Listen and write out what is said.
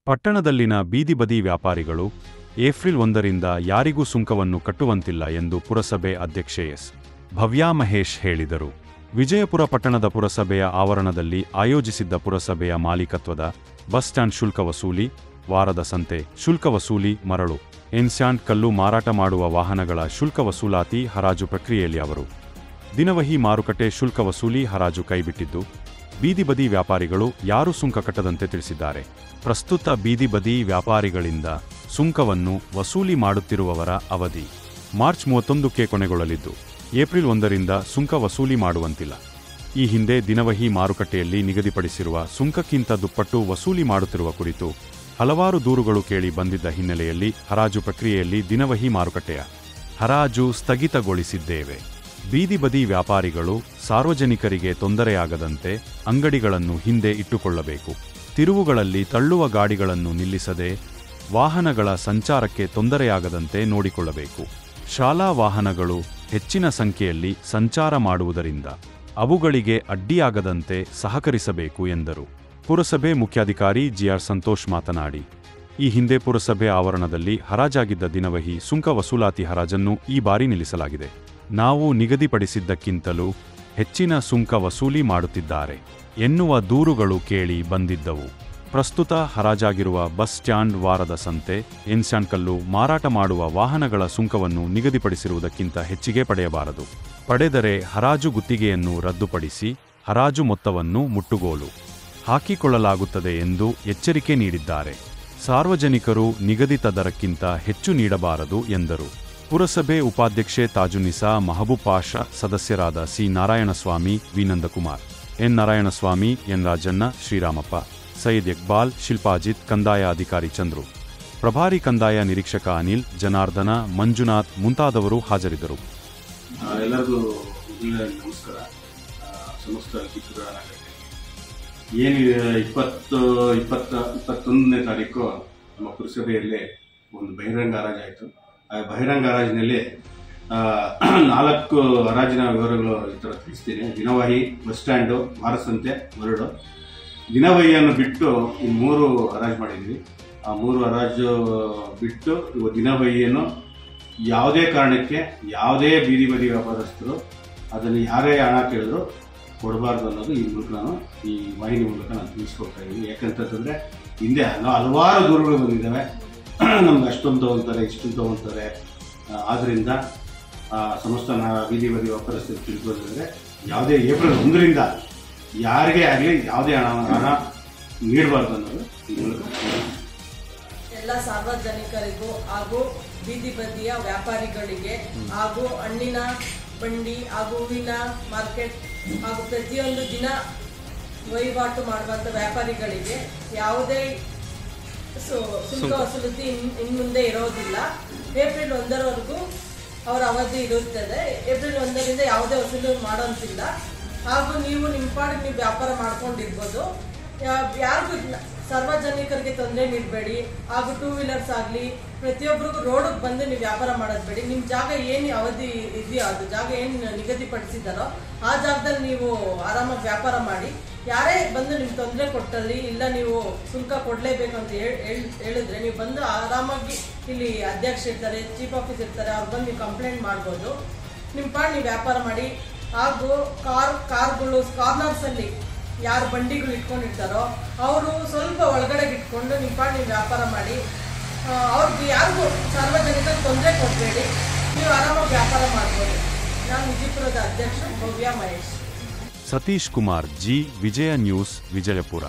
ಪಟ್ಟಣದಲ್ಲಿನ ಬೀದಿ ಬದಿ ವ್ಯಾಪಾರಿಗಳು ಏಪ್ರಿಲ್ 1ರಿಂದ ಯಾರಿಗೂ ಸುಂಕವನ್ನು ಕಟ್ಟುವಂತಿಲ್ಲ ಎಂದು ಪುರಸಭೆ ಅಧ್ಯಕ್ಷೆ ಎಸ್. ಭವ್ಯಾ ಮಹೇಶ್ ಹೇಳಿದರು. ವಿಜಯಪುರ ಪಟ್ಟಣದ ಪುರಸಭೆಯ ಆವರಣದಲ್ಲಿ ಆಯೋಜಿಸಿದ್ದ ಪುರಸಭೆಯ ಮಾಲೀಕತ್ವದ ಬಸ್ ಸ್ಟ್ಯಾಂಡ್ ಶುಲ್ಕ ವಸೂಲಿ, ವಾರದ ಸಂತೆ ಶುಲ್ಕ ವಸೂಲಿ, ಮರಳು, ಎನ್ಸ್ಯಾಂಡ್ ಕಲ್ಲು ಮಾರಾಟ ಮಾಡುವ ವಾಹನಗಳ ಶುಲ್ಕ ವಸೂಲಾತಿ ಹರಾಜು ಪ್ರಕ್ರಿಯೆಯಲ್ಲಿ ಅವರು ದಿನವಹಿ ಮಾರುಕಟ್ಟೆ ಶುಲ್ಕ ವಸೂಲಿ ಹರಾಜು ಕೈಬಿಟ್ಟಿದ್ದು, ಬೀದಿ ಬದಿ ವ್ಯಾಪಾರಿಗಳು ಯಾರೂ ಸುಂಕ ಕಟ್ಟದಂತೆ ತಿಳಿಸಿದ್ದಾರೆ. ಪ್ರಸ್ತುತ ಬೀದಿ ಬದಿ ವ್ಯಾಪಾರಿಗಳಿಂದ ಸುಂಕವನ್ನು ವಸೂಲಿ ಮಾಡುತ್ತಿರುವವರ ಅವಧಿ ಮಾರ್ಚ್ 31ಕ್ಕೆ ಕೊನೆಗೊಳ್ಳಲಿದ್ದು, ಏಪ್ರಿಲ್ 1ರಿಂದ ಸುಂಕ ವಸೂಲಿ ಮಾಡುವಂತಿಲ್ಲ. ಈ ಹಿಂದೆ ದಿನವಹಿ ಮಾರುಕಟ್ಟೆಯಲ್ಲಿ ನಿಗದಿಪಡಿಸಿರುವ ಸುಂಕಕ್ಕಿಂತ ದುಪ್ಪಟ್ಟು ವಸೂಲಿ ಮಾಡುತ್ತಿರುವ ಕುರಿತು ಹಲವಾರು ದೂರುಗಳು ಕೇಳಿ ಬಂದಿದ್ದ ಹಿನ್ನೆಲೆಯಲ್ಲಿ ಹರಾಜು ಪ್ರಕ್ರಿಯೆಯಲ್ಲಿ ದಿನವಹಿ ಮಾರುಕಟ್ಟೆಯ ಹರಾಜು ಸ್ಥಗಿತಗೊಳಿಸಿದ್ದೇವೆ. ಬೀದಿ ಬದಿ ವ್ಯಾಪಾರಿಗಳು ಸಾರ್ವಜನಿಕರಿಗೆ ತೊಂದರೆಯಾಗದಂತೆ ಅಂಗಡಿಗಳನ್ನು ಹಿಂದೆ ಇಟ್ಟುಕೊಳ್ಳಬೇಕು. ತಿರುವುಗಳಲ್ಲಿ ತಳ್ಳುವ ಗಾಡಿಗಳನ್ನು ನಿಲ್ಲಿಸದೆ ವಾಹನಗಳ ಸಂಚಾರಕ್ಕೆ ತೊಂದರೆಯಾಗದಂತೆ ನೋಡಿಕೊಳ್ಳಬೇಕು. ಶಾಲಾ ವಾಹನಗಳು ಹೆಚ್ಚಿನ ಸಂಖ್ಯೆಯಲ್ಲಿ ಸಂಚಾರ ಮಾಡುವುದರಿಂದ ಅವುಗಳಿಗೆ ಅಡ್ಡಿಯಾಗದಂತೆ ಸಹಕರಿಸಬೇಕು ಎಂದರು. ಪುರಸಭೆ ಮುಖ್ಯಾಧಿಕಾರಿ ಜಿಆರ್ ಸಂತೋಷ್ ಮಾತನಾಡಿ, ಈ ಹಿಂದೆ ಪುರಸಭೆ ಆವರಣದಲ್ಲಿ ಹರಾಜಾಗಿದ್ದ ದಿನವಹಿ ಸುಂಕ ವಸೂಲಾತಿ ಹರಾಜನ್ನು ಈ ಬಾರಿ ನಿಲ್ಲಿಸಲಾಗಿದೆ. ನಾವು ನಿಗದಿಪಡಿಸಿದ್ದಕ್ಕಿಂತಲೂ ಹೆಚ್ಚಿನ ಸುಂಕ ವಸೂಲಿ ಮಾಡುತ್ತಿದ್ದಾರೆ ಎನ್ನುವ ದೂರುಗಳು ಕೇಳಿ ಬಂದಿದ್ದವು. ಪ್ರಸ್ತುತ ಹರಾಜಾಗಿರುವ ಬಸ್ ಸ್ಟ್ಯಾಂಡ್, ವಾರದ ಸಂತೆ, ಎನ್ಸ್ಯಾಂಡ್ ಕಲ್ಲು ಮಾರಾಟ ಮಾಡುವ ವಾಹನಗಳ ಸುಂಕವನ್ನು ನಿಗದಿಪಡಿಸಿರುವುದಕ್ಕಿಂತ ಹೆಚ್ಚಿಗೆ ಪಡೆಯಬಾರದು. ಪಡೆದರೆ ಹರಾಜು ಗುತ್ತಿಗೆಯನ್ನು ರದ್ದುಪಡಿಸಿ ಹರಾಜು ಮೊತ್ತವನ್ನು ಮುಟ್ಟುಗೋಲು ಹಾಕಿಕೊಳ್ಳಲಾಗುತ್ತದೆ ಎಂದು ಎಚ್ಚರಿಕೆ ನೀಡಿದ್ದಾರೆ. ಸಾರ್ವಜನಿಕರು ನಿಗದಿತ ದರಕ್ಕಿಂತ ಹೆಚ್ಚು ನೀಡಬಾರದು ಎಂದರು. ಪುರಸಭೆ ಉಪಾಧ್ಯಕ್ಷೆ ತಾಜುನಿಸಾ, ಮಹಬೂಬ್ ಪಾಷಾ, ಸದಸ್ಯರಾದ C. Narayanaswamy, V. Nandakumar, N. Narayanaswamy, N. Rajanna, Sriramappa, Syed Iqbal, Shilpajith, ಕಂದಾಯ ಅಧಿಕಾರಿ ಚಂದ್ರು, ಪ್ರಭಾರಿ ಕಂದಾಯ ನಿರೀಕ್ಷಕ ಅನಿಲ್, ಜನಾರ್ದನ, ಮಂಜುನಾಥ್ ಮುಂತಾದವರು ಹಾಜರಿದ್ದರು. ಎಲ್ಲರಿಗೂ ನಮಸ್ಕಾರ. ಸಮಸ್ತ ಏನಿದೆ 21ನೇ ತಾರೀಕು ನಮ್ಮ ಪುರಸಭೆಯಲ್ಲಿ ಒಂದು ಬಹಿರಂಗ ಹರಾಜು ಆಯಿತು. ಆ ಬಹಿರಂಗ ಹರಾಜಿನಲ್ಲಿ 4 ಹರಾಜಿನ ವಿವರಗಳು ಈ ಥರ ತಿಳಿಸ್ತೀನಿ. ದಿನವಹಿ, ಬಸ್ ಸ್ಟ್ಯಾಂಡು, ವಾರಸಂತೆ, ಮರಳು. ದಿನವಹಿಯನ್ನು ಬಿಟ್ಟು ಈ 3 ಹರಾಜು ಮಾಡಿದ್ವಿ. ಆ 3 ಹರಾಜು ಬಿಟ್ಟು ಇವು ದಿನವಹಿಯನ್ನು ಯಾವುದೇ ಕಾರಣಕ್ಕೆ ಯಾವುದೇ ಬೀದಿ ಬದಿ ವ್ಯಾಪಾರಸ್ಥರು ಅದನ್ನು ಯಾರೇ ಹಣ ಕೇಳಿದ್ರು ಕೊಡಬಾರ್ದು ಅನ್ನೋದು ಈ ಮೂಲಕ ಈ ವಾಹಿನಿ ಮೂಲಕ ನಾನು ತಿಳಿಸ್ಕೊಡ್ತಾ ಇದ್ದೀನಿ. ಯಾಕಂತಂದರೆ ಹಿಂದೆ ಹಲವಾರು ದೂರುಗಳು ಬಂದಿದ್ದಾವೆ. ನಮ್ಗೆ ಅಷ್ಟೊಂದು ತಗೊಂತಾರೆ, ಇಷ್ಟೊಂದು ತಗೊಂತಾರೆ. ಆದ್ದರಿಂದ ಸಮಸ್ತ ಬೀದಿ ಬದಿ ವ್ಯಾಪಾರಸ್ಥರು ತಿಳ್ಕೊಳ್ಳೋದಂದರೆ ಯಾವುದೇ ಏಪ್ರಿಲ್ 1ರಿಂದ ಯಾರಿಗೇ ಆಗಲಿ ಯಾವುದೇ ಹಣ ನೀಡಬಾರ್ದು ಅನ್ನೋದು ಈ ಮೂಲಕ ಎಲ್ಲ ಸಾರ್ವಜನಿಕರಿಗೂ ಹಾಗೂ ಬೀದಿ ಬದಿಯ ವ್ಯಾಪಾರಿಗಳಿಗೆ ಹಾಗೂ ಹಣ್ಣಿನ ಬಂಡಿ ಹಾಗೂ ಹೂವಿನ ಮಾರ್ಕೆಟ್ ಹಾಗೂ ಪ್ರತಿಯೊಂದು ದಿನ ವಹಿವಾಟು ಮಾಡುವಂಥ ವ್ಯಾಪಾರಿಗಳಿಗೆ ಯಾವುದೇ ಸುಂಕ ವಸೂಲಿತಿ ಇನ್ಮುಂದೆ ಇರೋದಿಲ್ಲ. ಏಪ್ರಿಲ್ 1ರವರೆಗೂ ಅವರ ಅವಧಿ ಇರುತ್ತದೆ. ಏಪ್ರಿಲ್ 1ರಿಂದ ಯಾವುದೇ ವಸೂಲಿ ಮಾಡೋಂತಿಲ್ಲ. ಹಾಗೂ ನೀವು ನಿಮ್ಮ ಪಾಡಿಗೆ ನೀವು ವ್ಯಾಪಾರ ಮಾಡ್ಕೊಂಡಿರ್ಬೋದು. ಯಾರಿಗೂ ಸಾರ್ವಜನಿಕರಿಗೆ ತೊಂದರೆ ನೀಡಬೇಡಿ. ಹಾಗೂ 2 ವೀಲರ್ಸ್ ಆಗಲಿ ಪ್ರತಿಯೊಬ್ಬರಿಗೂ ರೋಡಿಗೆ ಬಂದು ನೀವು ವ್ಯಾಪಾರ ಮಾಡೋದು ಬೇಡಿ. ನಿಮ್ಮ ಜಾಗ ಏನು ಅವಧಿ ಇದೆಯೋ ಅದು ಜಾಗ ಏನು ನಿಗದಿಪಡಿಸಿದಾರೋ ಆ ಜಾಗದಲ್ಲಿ ನೀವು ಆರಾಮಾಗಿ ವ್ಯಾಪಾರ ಮಾಡಿ. ಯಾರೇ ಬಂದು ನಿಮ್ಗೆ ತೊಂದರೆ ಕೊಟ್ಟಲ್ಲಿ ಇಲ್ಲ ನೀವು ಸುಂಕ ಕೊಡಲೇಬೇಕು ಅಂತ ಹೇಳಿದ್ರೆ ನೀವು ಬಂದು ಆರಾಮಾಗಿ ಇಲ್ಲಿ ಅಧ್ಯಕ್ಷ ಇರ್ತಾರೆ, ಚೀಫ್ ಆಫೀಸ್ ಇರ್ತಾರೆ, ಅವ್ರು ಬಂದು ನೀವು ಕಂಪ್ಲೇಂಟ್ ಮಾಡ್ಬೋದು. ನಿಮ್ಮ ಪಾಡು ನೀವು ವ್ಯಾಪಾರ ಮಾಡಿ. ಹಾಗೂ ಕಾರ್ಗಳು ಕಾರ್ನರ್ಸಲ್ಲಿ ಯಾರು ಬಂಡಿಗಳು ಇಟ್ಕೊಂಡಿರ್ತಾರೋ ಅವರು ಸ್ವಲ್ಪ ಒಳಗಡೆಗೆ ಇಟ್ಕೊಂಡು ನಿಮ್ಮ ಪಾಡು ನೀವು ವ್ಯಾಪಾರ ಮಾಡಿ. ಅವ್ರಿಗೆ ಯಾರಿಗೂ ಸಾರ್ವಜನಿಕರಿಗೆ ತೊಂದರೆ ಕೊಡಬೇಡಿ. ನೀವು ಆರಾಮಾಗಿ ವ್ಯಾಪಾರ ಮಾಡ್ಬೋದು. ನಾನು ವಿಜಯಪುರದ ಅಧ್ಯಕ್ಷ ಭವ್ಯಾ ಮಹೇಶ್. ಸತೀಶ್ ಕುಮಾರ್ ಜಿ, ವಿಜಯ ನ್ಯೂಸ್, ವಿಜಯಪುರ.